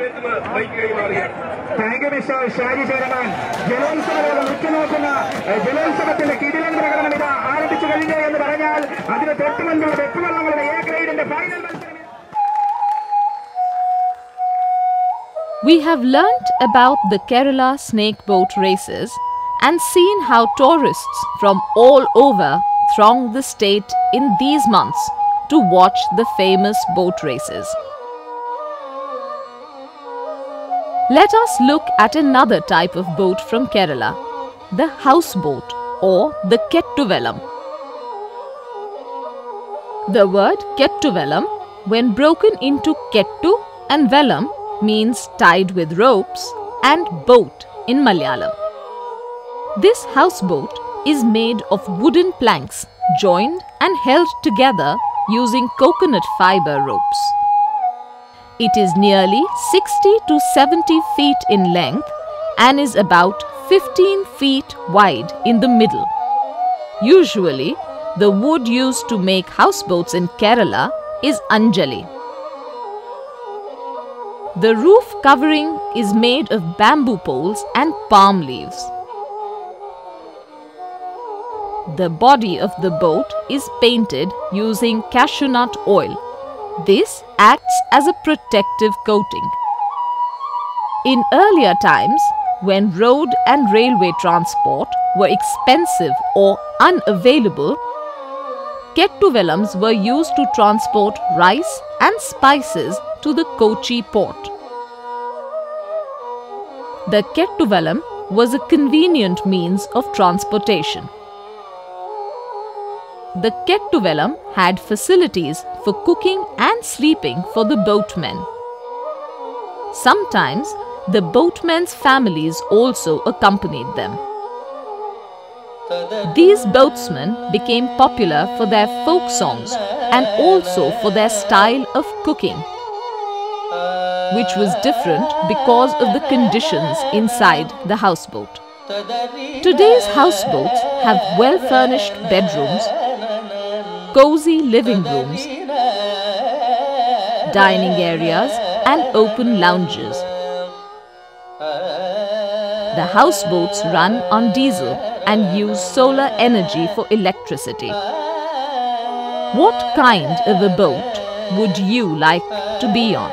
Thank you, Mr. Shaji Chairman. ജലോത്സവം ഉറ്റുനോക്കുന്ന ജലോത്സവത്തിന്റെ കിടിലൻ പ്രകടനം ഇത് ആരംഭിച്ചു കഴിഞ്ഞു എന്ന് പറഞ്ഞാൽ അതിന് തൊട്ടുമുൻപുള്ള വെപ്പുവള്ളങ്ങളുടെ എ ഗ്രേഡിന്റെ ഫൈനൽ മത്സരം. We have learnt about the Kerala snake boat races and seen how tourists from all over throng the state in these months to watch the famous boat races. Let us look at another type of boat from Kerala, the houseboat or the kettuvelam. The word kettuvelam, when broken into kettu and velam, means tied with ropes and boat in Malayalam. This houseboat is made of wooden planks joined and held together using coconut fiber ropes. It is nearly 60 to 70 feet in length and is about 15 feet wide in the middle. Usually, the wood used to make houseboats in Kerala is anjali. The roof covering is made of bamboo poles and palm leaves. The body of the boat is painted using cashew nut oil. This acts as a protective coating. In earlier times, when road and railway transport were expensive or unavailable, kettuvelams were used to transport rice and spices to the Kochi port. The kettuvelam was a convenient means of transportation. The kettuvelam had facilities for cooking and sleeping for the boatmen. Sometimes the boatmen's families also accompanied them. These boatsmen became popular for their folk songs and also for their style of cooking, which was different because of the conditions inside the houseboat. Today's houseboats have well-furnished bedrooms, cozy living rooms, dining areas and open lounges. The houseboats run on diesel and use solar energy for electricity. What kind of a boat would you like to be on?